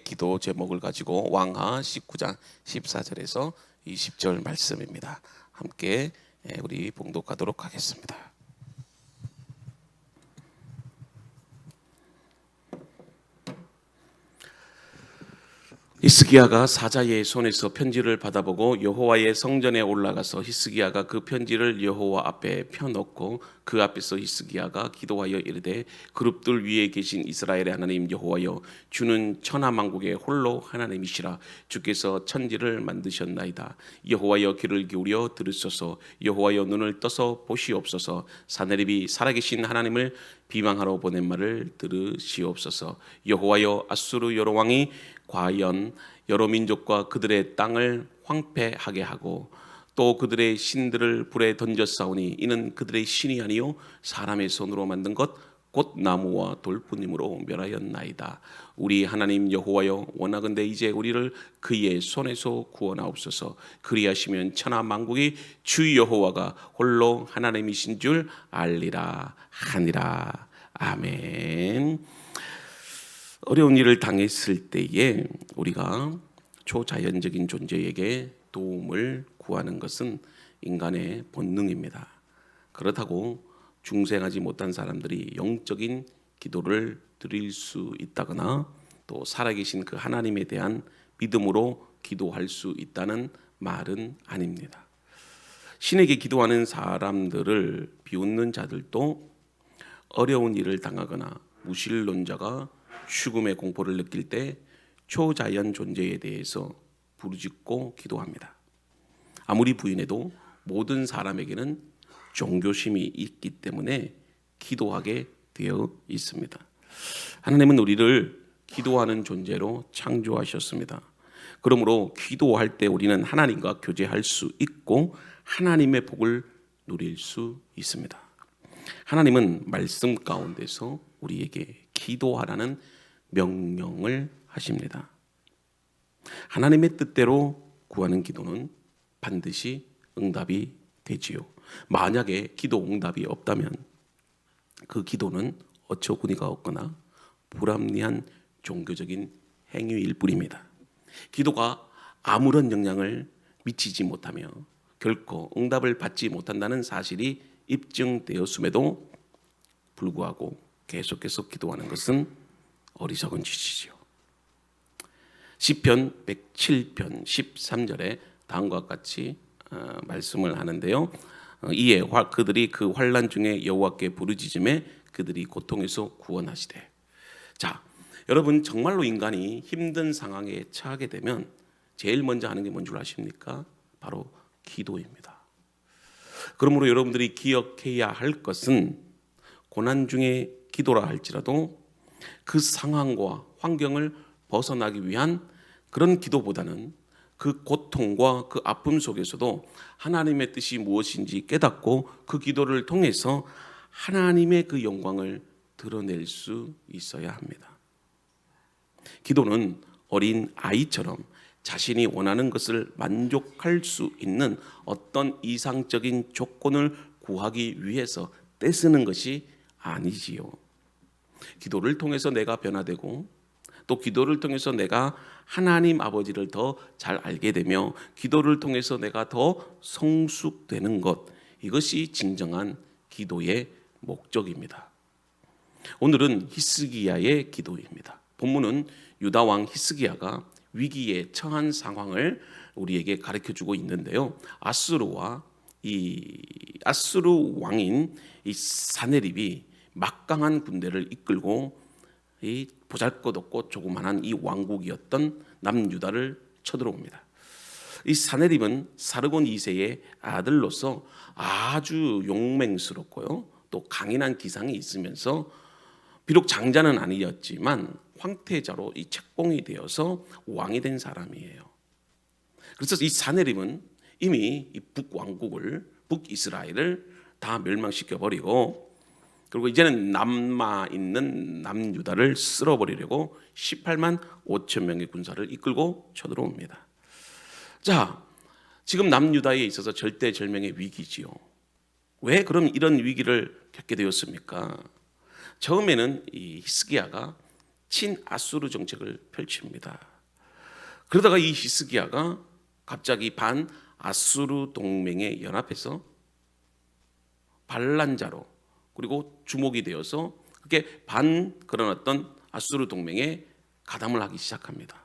기도 제목을 가지고 왕하 19장 14절에서 20절 말씀입니다. 함께 우리 봉독하도록 하겠습니다. 히스기야가 사자의 손에서 편지를 받아보고 여호와의 성전에 올라가서 히스기야가 그 편지를 여호와 앞에 펴놓고 그 앞에서 히스기야가 기도하여 이르되 그룹들 위에 계신 이스라엘의 하나님 여호와여, 주는 천하만국의 홀로 하나님이시라. 주께서 천지를 만드셨나이다. 여호와여, 귀를 기울여 들으소서. 여호와여, 눈을 떠서 보시옵소서. 사내립이 살아계신 하나님을 비방하러 보낸 말을 들으시옵소서. 여호와여, 아수르 여러 왕이 과연 여러 민족과 그들의 땅을 황폐하게 하고 또 그들의 신들을 불에 던졌사오니 이는 그들의 신이 아니요 사람의 손으로 만든 것 곧 나무와 돌뿐이므로 멸하였나이다. 우리 하나님 여호와여, 원하건대 이제 우리를 그의 손에서 구원하옵소서. 그리하시면 천하 만국이 주 여호와가 홀로 하나님이신 줄 알리라 하니라. 아멘. 어려운 일을 당했을 때에 우리가 초자연적인 존재에게 도움을 구하는 것은 인간의 본능입니다. 그렇다고 중생하지 못한 사람들이 영적인 기도를 드릴 수 있다거나 또 살아계신 그 하나님에 대한 믿음으로 기도할 수 있다는 말은 아닙니다. 신에게 기도하는 사람들을 비웃는 자들도 어려운 일을 당하거나 무신론자가 죽음의 공포를 느낄 때 초자연 존재에 대해서 부르짖고 기도합니다. 아무리 부인해도 모든 사람에게는 종교심이 있기 때문에 기도하게 되어 있습니다. 하나님은 우리를 기도하는 존재로 창조하셨습니다. 그러므로 기도할 때 우리는 하나님과 교제할 수 있고 하나님의 복을 누릴 수 있습니다. 하나님은 말씀 가운데서 우리에게 기도하라는 명령을 하십니다. 하나님의 뜻대로 구하는 기도는 반드시 응답이 되지요. 만약에 기도 응답이 없다면 그 기도는 어처구니가 없거나 불합리한 종교적인 행위일 뿐입니다. 기도가 아무런 영향을 미치지 못하며 결코 응답을 받지 못한다는 사실이 입증되었음에도 불구하고 계속해서 기도하는 것은 어리석은 짓이지요. 시편 107편 13절에 다음과 같이 말씀을 하는데요. 이에 그들이 그 환난 중에 여호와께 부르짖음에 그들이 고통에서 구원하시되. 자, 여러분, 정말로 인간이 힘든 상황에 처하게 되면 제일 먼저 하는 게 뭔 줄 아십니까? 바로 기도입니다. 그러므로 여러분들이 기억해야 할 것은 고난 중에 기도라 할지라도 그 상황과 환경을 벗어나기 위한 그런 기도보다는 그 고통과 그 아픔 속에서도 하나님의 뜻이 무엇인지 깨닫고 그 기도를 통해서 하나님의 그 영광을 드러낼 수 있어야 합니다. 기도는 어린 아이처럼 자신이 원하는 것을 만족할 수 있는 어떤 이상적인 조건을 구하기 위해서 떼쓰는 것이 아니지요. 기도를 통해서 내가 변화되고 또 기도를 통해서 내가 하나님 아버지를 더 잘 알게 되며 기도를 통해서 내가 더 성숙되는 것, 이것이 진정한 기도의 목적입니다. 오늘은 히스기야의 기도입니다. 본문은 유다 왕 히스기야가 위기에 처한 상황을 우리에게 가르쳐주고 있는데요. 아수르 왕인 이 사네립이 막강한 군대를 이끌고 이 보잘것없고 조그만한 이 왕국이었던 남유다를 쳐들어옵니다. 이 사네립은 사르곤 2세의 아들로서 아주 용맹스럽고요, 또 강인한 기상이 있으면서 비록 장자는 아니었지만 황태자로 이 책봉이 되어서 왕이 된 사람이에요. 그래서 이 사네립은 이미 이 북왕국을, 북이스라엘을 다 멸망시켜버리고 그리고 이제는 남아있는 남유다를 쓸어버리려고 18만 5천 명의 군사를 이끌고 쳐들어옵니다. 자, 지금 남유다에 있어서 절대절명의 위기지요. 왜 그럼 이런 위기를 겪게 되었습니까? 처음에는 이 히스기야가 친아수르 정책을 펼칩니다. 그러다가 이 히스기야가 갑자기 반아수르 동맹에 연합해서 반란자로 그리고 주목이 되어서 그게 그런 어떤 아수르 동맹에 가담을 하기 시작합니다.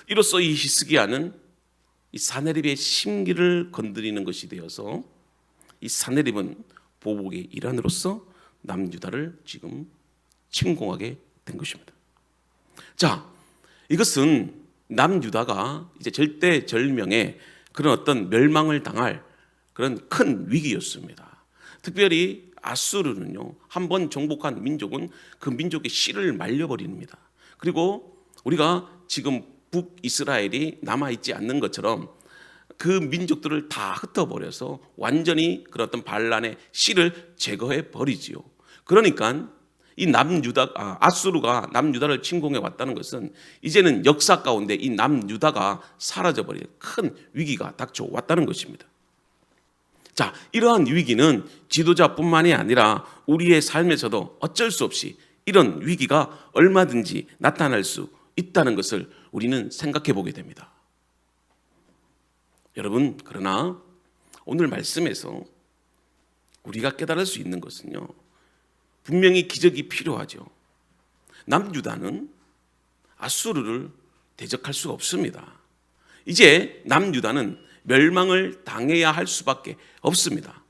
이로써 이 히스기야는 이 사네립의 심기를 건드리는 것이 되어서 이 사네립은 보복의 일환으로서 남유다를 지금 침공하게 된 것입니다. 자, 이것은 남유다가 이제 절대절명의 그런 어떤 멸망을 당할 그런 큰 위기였습니다. 특별히 아수르는요, 한번 정복한 민족은 그 민족의 씨를 말려버립니다. 그리고 우리가 지금 북이스라엘이 남아있지 않는 것처럼 그 민족들을 다 흩어버려서 완전히 그런 어떤 반란의 씨를 제거해 버리지요. 그러니까 이 아수르가 남유다를 침공해 왔다는 것은 이제는 역사 가운데 이 남유다가 사라져버릴 큰 위기가 닥쳐왔다는 것입니다. 자, 이러한 위기는 지도자뿐만이 아니라 우리의 삶에서도 어쩔 수 없이 이런 위기가 얼마든지 나타날 수 있다는 것을 우리는 생각해 보게 됩니다. 여러분, 그러나 오늘 말씀에서 우리가 깨달을 수 있는 것은요, 분명히 기적이 필요하죠. 남유다는 아수르를 대적할 수가 없습니다. 이제 남유다는 멸망을 당해야 할 수밖에 없습니다.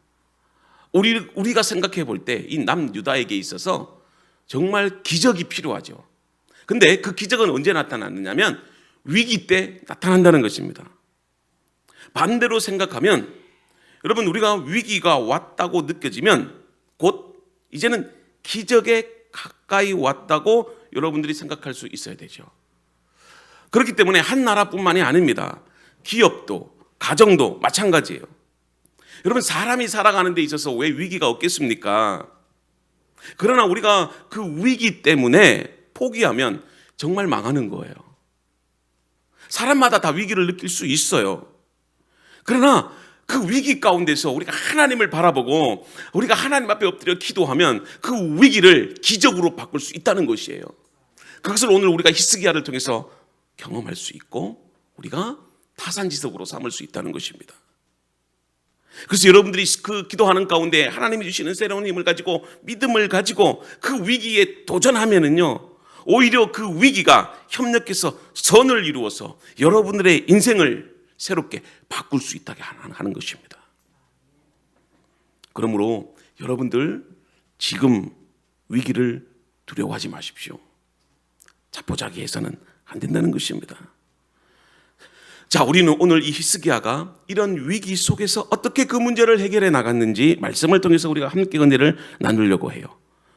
우리가 생각해 볼 때 이 남유다에게 있어서 정말 기적이 필요하죠. 근데 그 기적은 언제 나타났느냐면 위기 때 나타난다는 것입니다. 반대로 생각하면 여러분, 우리가 위기가 왔다고 느껴지면 곧 이제는 기적에 가까이 왔다고 여러분들이 생각할 수 있어야 되죠. 그렇기 때문에 한 나라뿐만이 아닙니다. 기업도 가정도 마찬가지예요. 여러분, 사람이 살아가는 데 있어서 왜 위기가 없겠습니까? 그러나 우리가 그 위기 때문에 포기하면 정말 망하는 거예요. 사람마다 다 위기를 느낄 수 있어요. 그러나 그 위기 가운데서 우리가 하나님을 바라보고 우리가 하나님 앞에 엎드려 기도하면 그 위기를 기적으로 바꿀 수 있다는 것이에요. 그것을 오늘 우리가 히스기야를 통해서 경험할 수 있고 우리가 타산지석으로 삼을 수 있다는 것입니다. 그래서 여러분들이 그 기도하는 가운데 하나님이 주시는 새로운 힘을 가지고 믿음을 가지고 그 위기에 도전하면은요, 오히려 그 위기가 협력해서 선을 이루어서 여러분들의 인생을 새롭게 바꿀 수 있다게 하는 것입니다. 그러므로 여러분들 지금 위기를 두려워하지 마십시오. 자포자기해서는 안 된다는 것입니다. 자, 우리는 오늘 이 히스기야가 이런 위기 속에서 어떻게 그 문제를 해결해 나갔는지 말씀을 통해서 우리가 함께 은혜를 나누려고 해요.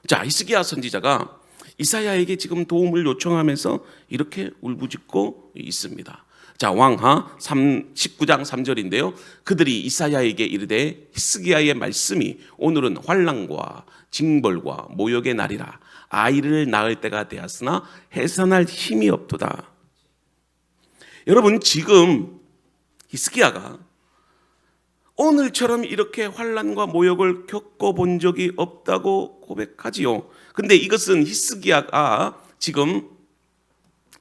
자, 히스기야 선지자가 이사야에게 지금 도움을 요청하면서 이렇게 울부짖고 있습니다. 자, 왕하 19장 3절인데요. 그들이 이사야에게 이르되 히스기야의 말씀이 오늘은 환난과 징벌과 모욕의 날이라. 아이를 낳을 때가 되었으나 해산할 힘이 없도다. 여러분, 지금 히스기야가 오늘처럼 이렇게 환난과 모욕을 겪어본 적이 없다고 고백하지요. 근데 이것은 히스기야가 지금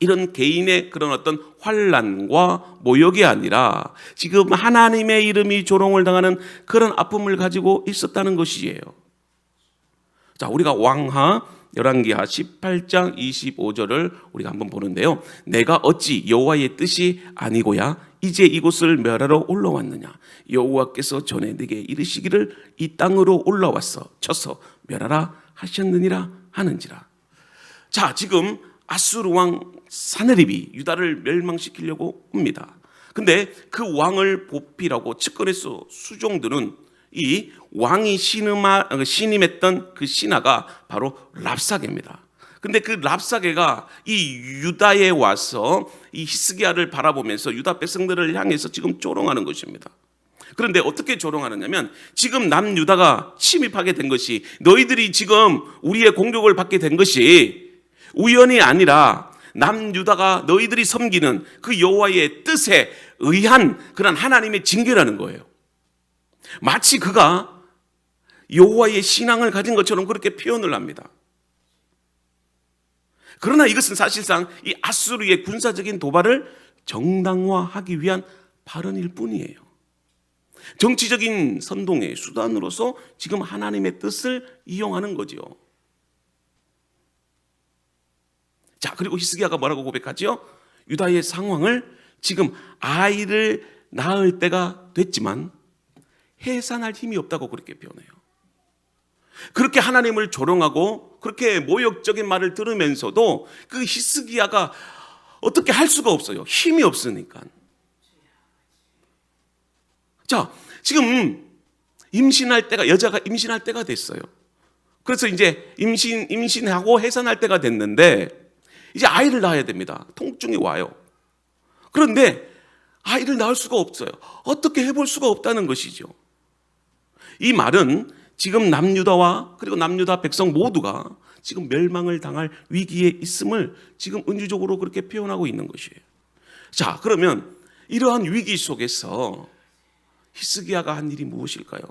이런 개인의 그런 어떤 환난과 모욕이 아니라 지금 하나님의 이름이 조롱을 당하는 그런 아픔을 가지고 있었다는 것이에요. 자, 우리가 왕하 열왕기하 18장 25절을 우리가 한번 보는데요. 내가 어찌 여호와의 뜻이 아니고야 이제 이곳을 멸하러 올라왔느냐. 여호와께서 전에 내게 이르시기를 이 땅으로 올라와서 쳐서 멸하라 하셨느니라 하는지라. 자, 지금 아수르 왕 사네립이 유다를 멸망시키려고 옵니다. 근데 그 왕을 보필하고 측근에서 수종드는 이 왕이 신임했던 그 신하가 바로 랍사게입니다. 근데 그 랍사게가 이 유다에 와서 이 히스기야를 바라보면서 유다 백성들을 향해서 지금 조롱하는 것입니다. 그런데 어떻게 조롱하느냐면 지금 남유다가 침입하게 된 것이, 너희들이 지금 우리의 공격을 받게 된 것이 우연이 아니라 남유다가 너희들이 섬기는 그 여호와의 뜻에 의한 그런 하나님의 징계라는 거예요. 마치 그가 여호와의 신앙을 가진 것처럼 그렇게 표현을 합니다. 그러나 이것은 사실상 이 아수르의 군사적인 도발을 정당화하기 위한 발언일 뿐이에요. 정치적인 선동의 수단으로서 지금 하나님의 뜻을 이용하는 거죠. 자, 그리고 히스기야가 뭐라고 고백하죠? 유다의 상황을 지금 아이를 낳을 때가 됐지만 해산할 힘이 없다고 그렇게 표현해요. 그렇게 하나님을 조롱하고 그렇게 모욕적인 말을 들으면서도 그 히스기야가 어떻게 할 수가 없어요. 힘이 없으니까. 자, 지금 임신할 때가, 여자가 임신할 때가 됐어요. 그래서 이제 임신하고 해산할 때가 됐는데 이제 아이를 낳아야 됩니다. 통증이 와요. 그런데 아이를 낳을 수가 없어요. 어떻게 해볼 수가 없다는 것이죠. 이 말은 지금 남유다와 그리고 남유다 백성 모두가 지금 멸망을 당할 위기에 있음을 지금 은유적으로 그렇게 표현하고 있는 것이에요. 자, 그러면 이러한 위기 속에서 히스기야가 한 일이 무엇일까요?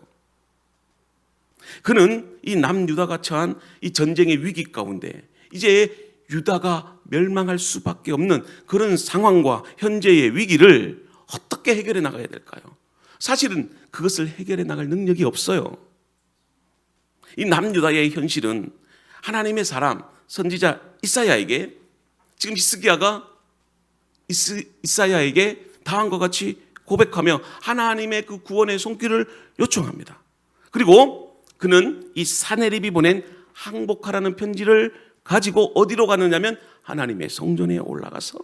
그는 이 남유다가 처한 이 전쟁의 위기 가운데 이제 유다가 멸망할 수밖에 없는 그런 상황과 현재의 위기를 어떻게 해결해 나가야 될까요? 사실은 그것을 해결해 나갈 능력이 없어요. 이 남유다의 현실은 하나님의 사람 선지자 이사야에게 지금 히스기야가 이사야에게 다음과 같이 고백하며 하나님의 그 구원의 손길을 요청합니다. 그리고 그는 이 사네립이 보낸 항복하라는 편지를 가지고 어디로 가느냐면 하나님의 성전에 올라가서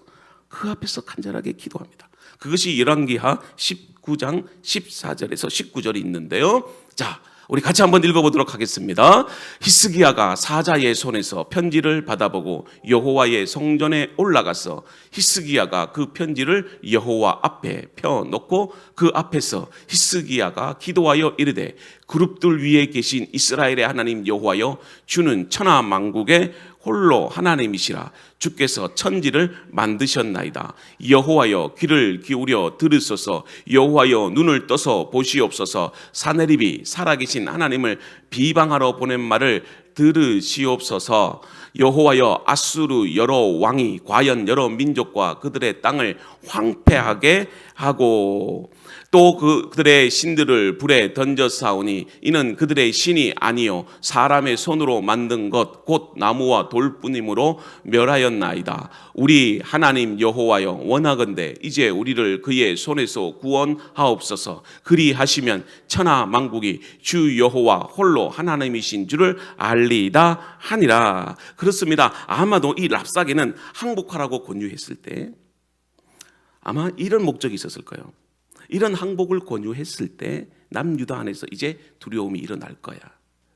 그 앞에서 간절하게 기도합니다. 그것이 열왕기하 19장 14절에서 19절이 있는데요. 자, 우리 같이 한번 읽어보도록 하겠습니다. 히스기야가 사자의 손에서 편지를 받아보고 여호와의 성전에 올라가서 히스기야가 그 편지를 여호와 앞에 펴놓고 그 앞에서 히스기야가 기도하여 이르되 그룹들 위에 계신 이스라엘의 하나님 여호와여, 주는 천하 만국의 홀로 하나님이시라. 주께서 천지를 만드셨나이다. 여호와여, 귀를 기울여 들으소서. 여호와여, 눈을 떠서 보시옵소서. 사네립이 살아계신 하나님을 비방하러 보낸 말을 들으시옵소서. 여호와여, 아수르 여러 왕이 과연 여러 민족과 그들의 땅을 황폐하게 하고 또 그들의 신들을 불에 던져싸우니 이는 그들의 신이 아니요 사람의 손으로 만든 것 곧 나무와 돌뿐이므로 멸하였나이다. 우리 하나님 여호와여, 원하건대 이제 우리를 그의 손에서 구원하옵소서. 그리하시면 천하 만국이 주 여호와 홀로 하나님이신 줄을 알리이다 하니라. 그렇습니다. 아마도 이 랍사게는 항복하라고 권유했을 때 아마 이런 목적이 있었을 거예요. 이런 항복을 권유했을 때 남유다 안에서 이제 두려움이 일어날 거야.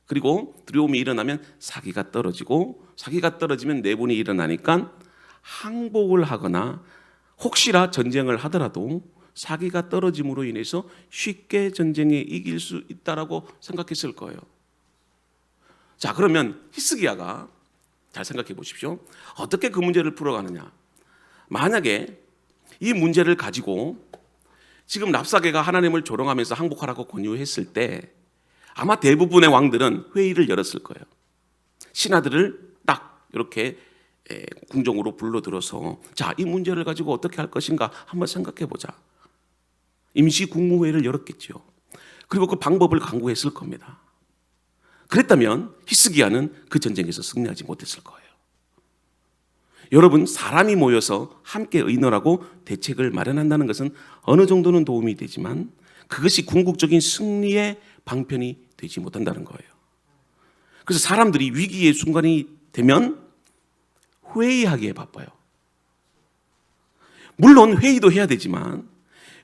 그리고 두려움이 일어나면 사기가 떨어지고 사기가 떨어지면 내분이 일어나니까 항복을 하거나 혹시나 전쟁을 하더라도 사기가 떨어짐으로 인해서 쉽게 전쟁에 이길 수 있다라고 생각했을 거예요. 자, 그러면 히스기야가 잘 생각해 보십시오. 어떻게 그 문제를 풀어가느냐. 만약에 이 문제를 가지고 지금 랍사게가 하나님을 조롱하면서 항복하라고 권유했을 때 아마 대부분의 왕들은 회의를 열었을 거예요. 신하들을 딱 이렇게 궁정으로 불러들어서 자, 이 문제를 가지고 어떻게 할 것인가 한번 생각해 보자. 임시 국무회의를 열었겠죠. 그리고 그 방법을 강구했을 겁니다. 그랬다면 히스기야는 그 전쟁에서 승리하지 못했을 거예요. 여러분, 사람이 모여서 함께 의논하고 대책을 마련한다는 것은 어느 정도는 도움이 되지만 그것이 궁극적인 승리의 방편이 되지 못한다는 거예요. 그래서 사람들이 위기의 순간이 되면 회의하기에 바빠요. 물론 회의도 해야 되지만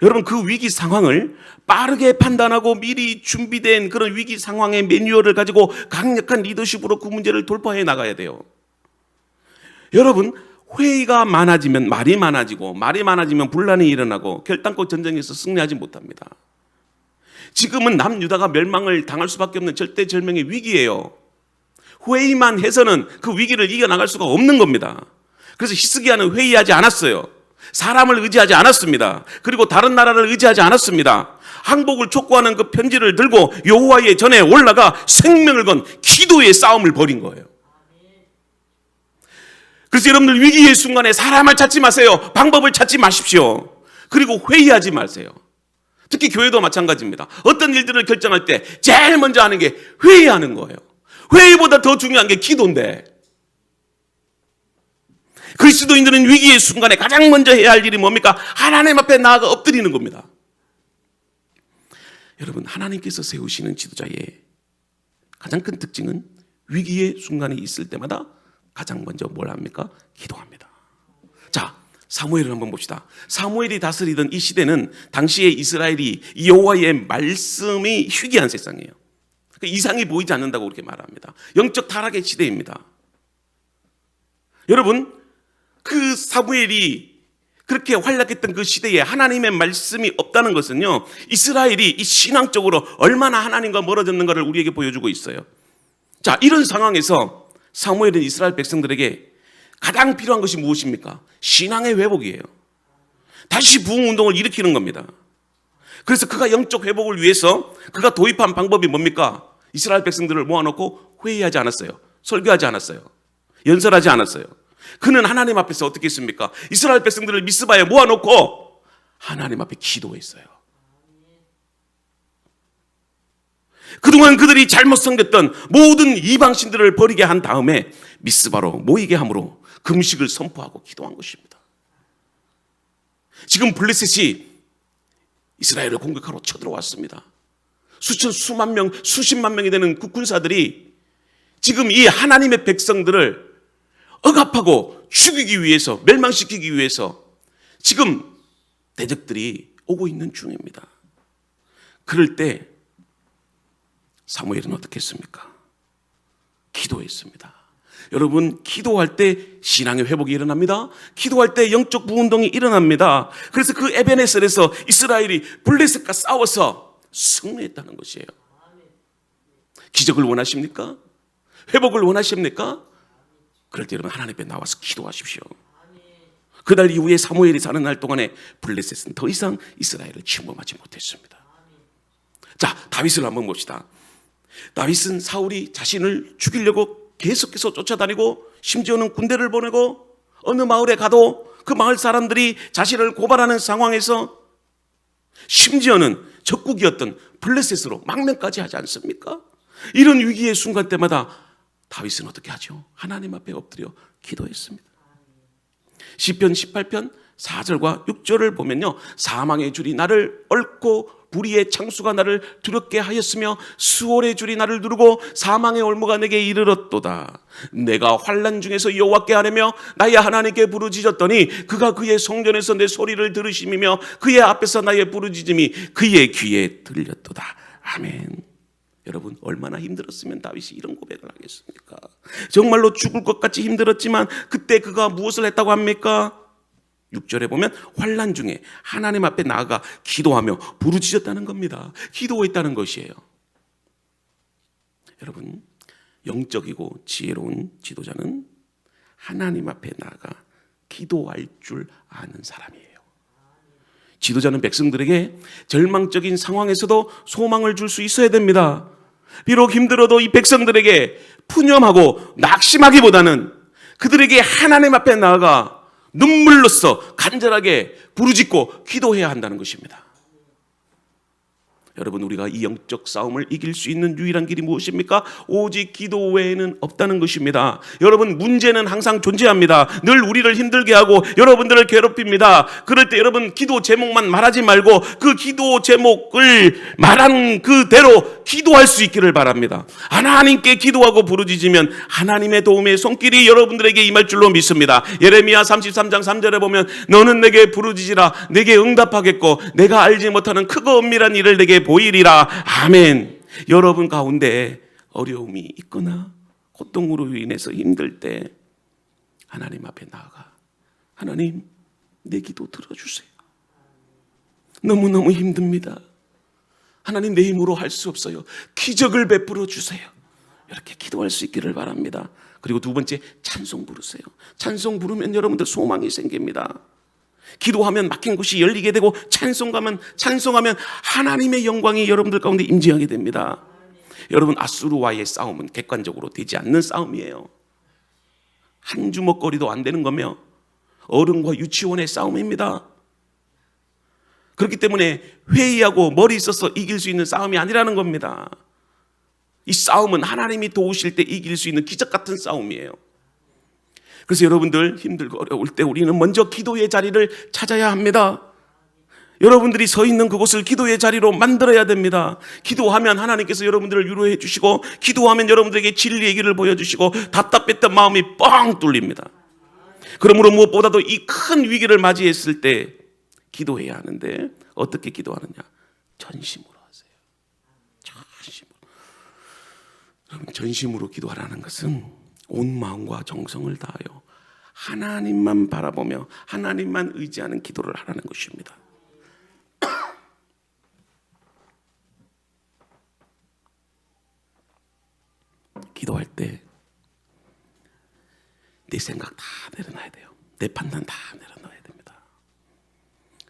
여러분, 그 위기 상황을 빠르게 판단하고 미리 준비된 그런 위기 상황의 매뉴얼을 가지고 강력한 리더십으로 그 문제를 돌파해 나가야 돼요. 여러분, 회의가 많아지면 말이 많아지고 말이 많아지면 분란이 일어나고 결단코 전쟁에서 승리하지 못합니다. 지금은 남유다가 멸망을 당할 수밖에 없는 절대절명의 위기예요. 회의만 해서는 그 위기를 이겨나갈 수가 없는 겁니다. 그래서 히스기야는 회의하지 않았어요. 사람을 의지하지 않았습니다. 그리고 다른 나라를 의지하지 않았습니다. 항복을 촉구하는 그 편지를 들고 여호와의 전에 올라가 생명을 건 기도의 싸움을 벌인 거예요. 그래서 여러분들 위기의 순간에 사람을 찾지 마세요. 방법을 찾지 마십시오. 그리고 회의하지 마세요. 특히 교회도 마찬가지입니다. 어떤 일들을 결정할 때 제일 먼저 하는 게 회의하는 거예요. 회의보다 더 중요한 게 기도인데, 그리스도인들은 위기의 순간에 가장 먼저 해야 할 일이 뭡니까? 하나님 앞에 나아가 엎드리는 겁니다. 여러분, 하나님께서 세우시는 지도자의 가장 큰 특징은 위기의 순간이 있을 때마다 가장 먼저 뭘 합니까? 기도합니다. 자, 사무엘을 한번 봅시다. 사무엘이 다스리던 이 시대는 당시에 이스라엘이 여호와의 말씀이 희귀한 세상이에요. 이상이 보이지 않는다고 그렇게 말합니다. 영적 타락의 시대입니다. 여러분, 그 사무엘이 그렇게 활약했던 그 시대에 하나님의 말씀이 없다는 것은요, 이스라엘이 이 신앙적으로 얼마나 하나님과 멀어졌는가를 우리에게 보여주고 있어요. 자, 이런 상황에서 사무엘은 이스라엘 백성들에게 가장 필요한 것이 무엇입니까? 신앙의 회복이에요. 다시 부흥 운동을 일으키는 겁니다. 그래서 그가 영적 회복을 위해서 그가 도입한 방법이 뭡니까? 이스라엘 백성들을 모아놓고 회의하지 않았어요. 설교하지 않았어요. 연설하지 않았어요. 그는 하나님 앞에서 어떻게 했습니까? 이스라엘 백성들을 미스바에 모아놓고 하나님 앞에 기도했어요. 그동안 그들이 잘못 섬겼던 모든 이방신들을 버리게 한 다음에 미스바로 모이게 함으로 금식을 선포하고 기도한 것입니다. 지금 블레셋이 이스라엘을 공격하러 쳐들어왔습니다. 수만 명, 수십만 명이 되는 그 군사들이 지금 이 하나님의 백성들을 억압하고 죽이기 위해서, 멸망시키기 위해서 지금 대적들이 오고 있는 중입니다. 그럴 때 사무엘은 어떻게 했습니까? 기도했습니다. 여러분, 기도할 때 신앙의 회복이 일어납니다. 기도할 때 영적 부운동이 일어납니다. 그래서 그 에베네셀에서 이스라엘이 블레셋과 싸워서 승리했다는 것이에요. 기적을 원하십니까? 회복을 원하십니까? 그럴 때 여러분, 하나님 앞에 나와서 기도하십시오. 그날 이후에 사무엘이 사는 날 동안에 블레셋은 더 이상 이스라엘을 침범하지 못했습니다. 자, 다윗을 한번 봅시다. 다윗은 사울이 자신을 죽이려고 계속해서 쫓아다니고, 심지어는 군대를 보내고, 어느 마을에 가도 그 마을 사람들이 자신을 고발하는 상황에서 심지어는 적국이었던 블레셋으로 망명까지 하지 않습니까? 이런 위기의 순간 때마다 다윗은 어떻게 하죠? 하나님 앞에 엎드려 기도했습니다. 시편 18편 4절과 6절을 보면요, 사망의 줄이 나를 얽고 불의의 창수가 나를 두렵게 하였으며 수월의 줄이 나를 누르고 사망의 올무가 내게 이르렀도다. 내가 환난 중에서 여호와께 아뢰며 나의 하나님께 부르짖었더니 그가 그의 성전에서 내 소리를 들으심이며 그의 앞에서 나의 부르짖음이 그의 귀에 들렸도다. 아멘. 여러분, 얼마나 힘들었으면 다윗이 이런 고백을 하겠습니까? 정말로 죽을 것 같이 힘들었지만 그때 그가 무엇을 했다고 합니까? 6절에 보면 환난 중에 하나님 앞에 나아가 기도하며 부르짖었다는 겁니다. 기도했다는 것이에요. 여러분, 영적이고 지혜로운 지도자는 하나님 앞에 나아가 기도할 줄 아는 사람이에요. 지도자는 백성들에게 절망적인 상황에서도 소망을 줄 수 있어야 됩니다. 비록 힘들어도 이 백성들에게 푸념하고 낙심하기보다는 그들에게 하나님 앞에 나아가 눈물로써 간절하게 부르짖고 기도해야 한다는 것입니다. 여러분, 우리가 이 영적 싸움을 이길 수 있는 유일한 길이 무엇입니까? 오직 기도 외에는 없다는 것입니다. 여러분, 문제는 항상 존재합니다. 늘 우리를 힘들게 하고 여러분들을 괴롭힙니다. 그럴 때 여러분, 기도 제목만 말하지 말고 그 기도 제목을 말한 그대로 기도할 수 있기를 바랍니다. 하나님께 기도하고 부르짖으면 하나님의 도움의 손길이 여러분들에게 임할 줄로 믿습니다. 예레미야 33장 3절에 보면 너는 내게 부르짖으라 내게 응답하겠고 내가 알지 못하는 크고 은밀한 일을 내게 보이리라. 아멘. 여러분 가운데 어려움이 있거나 고통으로 인해서 힘들 때 하나님 앞에 나아가 하나님, 내 기도 들어주세요. 너무너무 힘듭니다. 하나님, 내 힘으로 할 수 없어요. 기적을 베풀어 주세요. 이렇게 기도할 수 있기를 바랍니다. 그리고 두 번째, 찬송 부르세요. 찬송 부르면 여러분들 소망이 생깁니다. 기도하면 막힌 곳이 열리게 되고 찬송하면 하나님의 영광이 여러분들 가운데 임재하게 됩니다. 여러분, 아수르와의 싸움은 객관적으로 되지 않는 싸움이에요. 한 주먹거리도 안 되는 거며 어른과 유치원의 싸움입니다. 그렇기 때문에 회의하고 머리 써서 이길 수 있는 싸움이 아니라는 겁니다. 이 싸움은 하나님이 도우실 때 이길 수 있는 기적 같은 싸움이에요. 그래서 여러분들 힘들고 어려울 때 우리는 먼저 기도의 자리를 찾아야 합니다. 여러분들이 서 있는 그곳을 기도의 자리로 만들어야 됩니다. 기도하면 하나님께서 여러분들을 위로해 주시고, 기도하면 여러분들에게 진리의 길을 보여주시고, 답답했던 마음이 뻥 뚫립니다. 그러므로 무엇보다도 이 큰 위기를 맞이했을 때 기도해야 하는데, 어떻게 기도하느냐? 전심으로 하세요. 전심으로. 여러분, 전심으로 기도하라는 것은 온 마음과 정성을 다하여 하나님만 바라보며 하나님만 의지하는 기도를 하라는 것입니다. 기도할 때 내 생각 다 내려놔야 돼요. 내 판단 다 내려놔야 됩니다.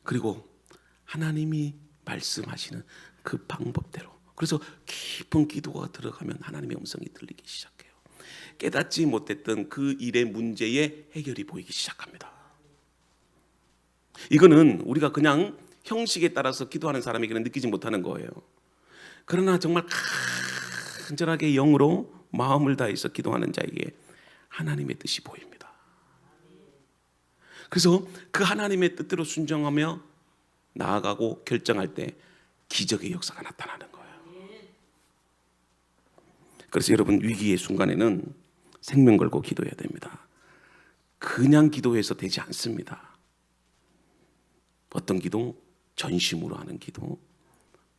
그리고 하나님이 말씀하시는 그 방법대로, 그래서 깊은 기도가 들어가면 하나님의 음성이 들리기 시작해요. 깨닫지 못했던 그 일의 문제의 해결이 보이기 시작합니다. 이거는 우리가 그냥 형식에 따라서 기도하는 사람에게는 느끼지 못하는 거예요. 그러나 정말 간절하게 영으로 마음을 다해서 기도하는 자에게 하나님의 뜻이 보입니다. 그래서 그 하나님의 뜻대로 순종하며 나아가고 결정할 때 기적의 역사가 나타나는 거예요. 그래서 여러분, 위기의 순간에는 생명 걸고 기도해야 됩니다. 그냥 기도해서 되지 않습니다. 어떤 기도? 전심으로 하는 기도,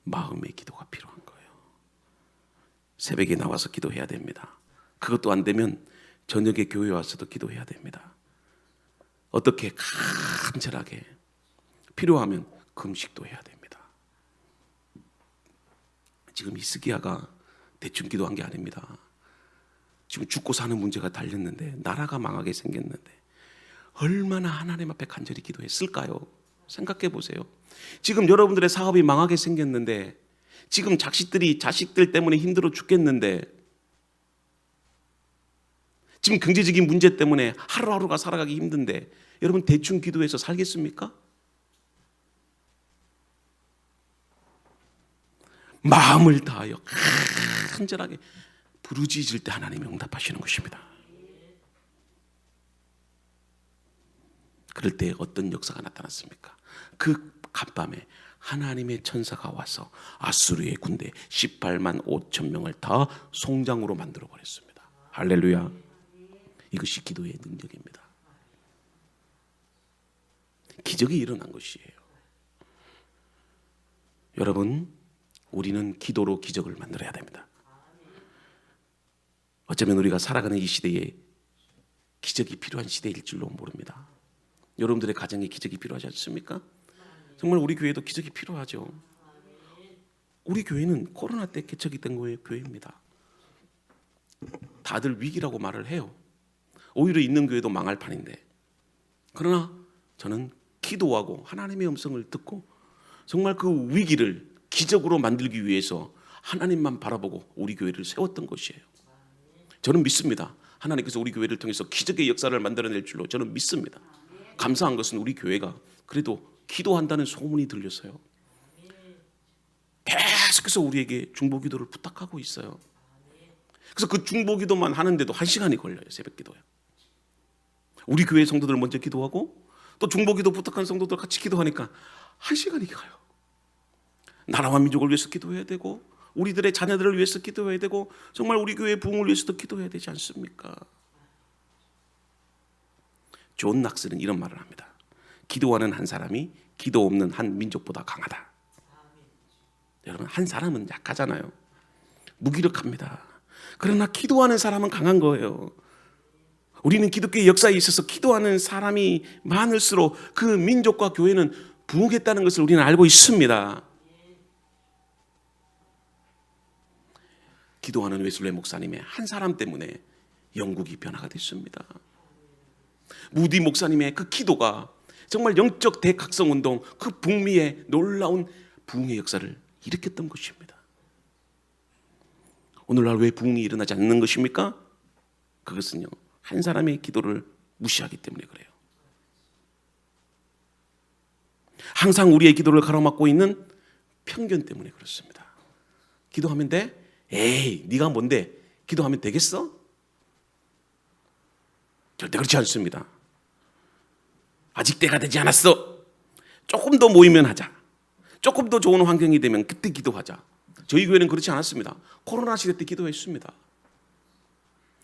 마음의 기도가 필요한 거예요. 새벽에 나와서 기도해야 됩니다. 그것도 안 되면 저녁에 교회 와서도 기도해야 됩니다. 어떻게? 간절하게 필요하면 금식도 해야 됩니다. 지금 히스기야가 대충 기도한 게 아닙니다. 지금 죽고 사는 문제가 달렸는데, 나라가 망하게 생겼는데 얼마나 하나님 앞에 간절히 기도했을까요? 생각해 보세요. 지금 여러분들의 사업이 망하게 생겼는데, 지금 자식들 때문에 힘들어 죽겠는데, 지금 경제적인 문제 때문에 하루하루가 살아가기 힘든데, 여러분 대충 기도해서 살겠습니까? 마음을 다하여 간절하게 부르짖을 때 하나님이 응답하시는 것입니다. 그럴 때 어떤 역사가 나타났습니까? 그 간밤에 하나님의 천사가 와서 아수르의 군대 18만 5천 명을 다 송장으로 만들어 버렸습니다. 할렐루야. 이것이 기도의 능력입니다. 기적이 일어난 것이에요. 여러분, 우리는 기도로 기적을 만들어야 됩니다. 어쩌면 우리가 살아가는 이 시대에 기적이 필요한 시대일 줄로 모릅니다. 여러분들의 가정에 기적이 필요하지 않습니까? 정말 우리 교회도 기적이 필요하죠. 우리 교회는 코로나 때 개척이 된 교회입니다. 다들 위기라고 말을 해요. 오히려 있는 교회도 망할 판인데, 그러나 저는 기도하고 하나님의 음성을 듣고 정말 그 위기를 기적으로 만들기 위해서 하나님만 바라보고 우리 교회를 세웠던 것이에요. 저는 믿습니다. 하나님께서 우리 교회를 통해서 기적의 역사를 만들어낼 줄로 저는 믿습니다. 감사한 것은 우리 교회가 그래도 기도한다는 소문이 들렸어요. 계속해서 우리에게 중보기도를 부탁하고 있어요. 그래서 그 중보기도만 하는데도 1시간이 걸려요. 새벽기도요. 우리 교회 성도들 먼저 기도하고 또 중보기도 부탁한 성도들 같이 기도하니까 1시간이 가요. 나라와 민족을 위해서 기도해야 되고, 우리들의 자녀들을 위해서 기도해야 되고, 정말 우리 교회의 부흥을 위해서도 기도해야 되지 않습니까? 존 낙스는 이런 말을 합니다. 기도하는 한 사람이 기도 없는 한 민족보다 강하다. 여러분, 한 사람은 약하잖아요. 무기력합니다. 그러나 기도하는 사람은 강한 거예요. 우리는 기독교의 역사에 있어서 기도하는 사람이 많을수록 그 민족과 교회는 부흥했다는 것을 우리는 알고 있습니다. 기도하는 웨슬레 목사님의 한 사람 때문에 영국이 변화가 됐습니다. 무디 목사님의 그 기도가 정말 영적 대각성 운동, 그 북미의 놀라운 부흥의 역사를 일으켰던 것입니다. 오늘날 왜 부흥이 일어나지 않는 것입니까? 그것은요, 한 사람의 기도를 무시하기 때문에 그래요. 항상 우리의 기도를 가로막고 있는 편견 때문에 그렇습니다. 기도하면 돼? 에이, 네가 뭔데? 기도하면 되겠어? 절대 그렇지 않습니다. 아직 때가 되지 않았어. 조금 더 모이면 하자. 조금 더 좋은 환경이 되면 그때 기도하자. 저희 교회는 그렇지 않았습니다. 코로나 시대 때 기도했습니다.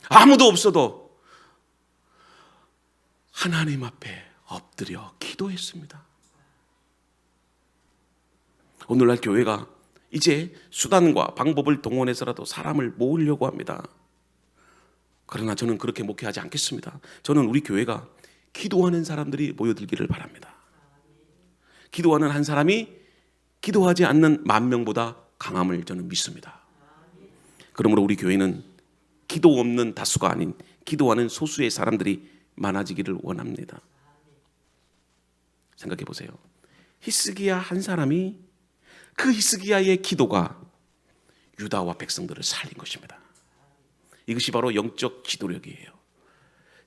아무도 없어도 하나님 앞에 엎드려 기도했습니다. 오늘날 교회가 이제 수단과 방법을 동원해서라도 사람을 모으려고 합니다. 그러나 저는 그렇게 목회하지 않겠습니다. 저는 우리 교회가 기도하는 사람들이 모여들기를 바랍니다. 기도하는 한 사람이 기도하지 않는 10,000명보다 강함을 저는 믿습니다. 그러므로 우리 교회는 기도 없는 다수가 아닌 기도하는 소수의 사람들이 많아지기를 원합니다. 생각해 보세요. 히스기야 한 사람이 그 히스기야의 기도가 유다와 백성들을 살린 것입니다. 이것이 바로 영적 지도력이에요.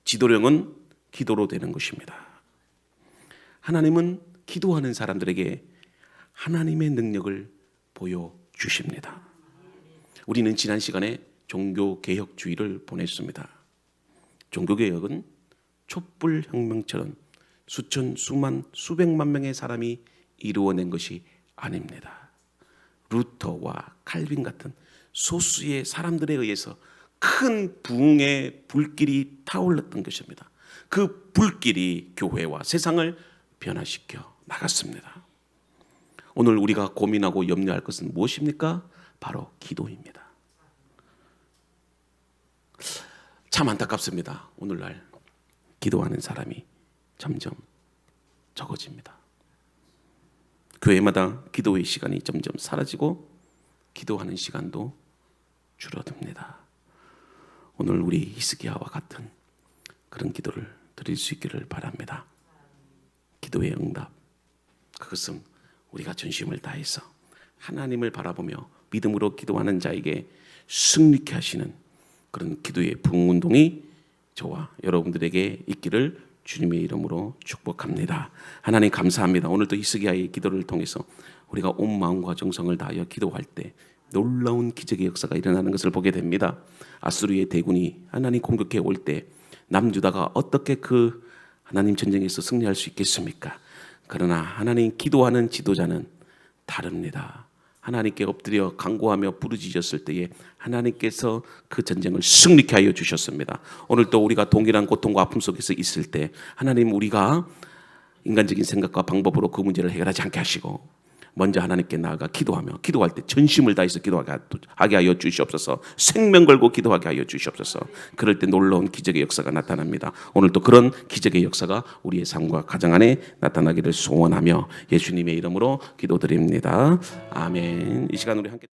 지도력은 기도로 되는 것입니다. 하나님은 기도하는 사람들에게 하나님의 능력을 보여주십니다. 우리는 지난 시간에 종교개혁주의를 보냈습니다. 종교개혁은 촛불혁명처럼 수천, 수만, 수백만 명의 사람이 이루어낸 것이 아닙니다. 루터와 칼빈 같은 소수의 사람들에 의해서 큰 부흥의 불길이 타올랐던 것입니다. 그 불길이 교회와 세상을 변화시켜 나갔습니다. 오늘 우리가 고민하고 염려할 것은 무엇입니까? 바로 기도입니다. 참 안타깝습니다. 오늘날 기도하는 사람이 점점 적어집니다. 교회마다 기도의 시간이 점점 사라지고 기도하는 시간도 줄어듭니다. 오늘 우리 히스기야와 같은 그런 기도를 드릴 수 있기를 바랍니다. 기도의 응답, 그것은 우리가 전심을 다해서 하나님을 바라보며 믿음으로 기도하는 자에게 승리케 하시는 그런 기도의 부흥운동이 저와 여러분들에게 있기를 주님의 이름으로 축복합니다. 하나님 감사합니다. 오늘도 히스기야의 기도를 통해서 우리가 온 마음과 정성을 다하여 기도할 때 놀라운 기적의 역사가 일어나는 것을 보게 됩니다. 아수르의 대군이 하나님 공격해 올 때 남유다가 어떻게 그 하나님 전쟁에서 승리할 수 있겠습니까? 그러나 하나님 기도하는 지도자는 다릅니다. 하나님께 엎드려 간구하며 부르짖었을 때에 하나님께서 그 전쟁을 승리케 하여 주셨습니다. 오늘도 우리가 동일한 고통과 아픔 속에서 있을 때 하나님, 우리가 인간적인 생각과 방법으로 그 문제를 해결하지 않게 하시고 먼저 하나님께 나아가 기도하며 기도할 때 전심을 다해서 기도하게 하여 주시옵소서. 생명 걸고 기도하게 하여 주시옵소서. 그럴 때 놀라운 기적의 역사가 나타납니다. 오늘도 그런 기적의 역사가 우리의 삶과 가정 안에 나타나기를 소원하며 예수님의 이름으로 기도드립니다. 아멘. 이 시간 우리 함께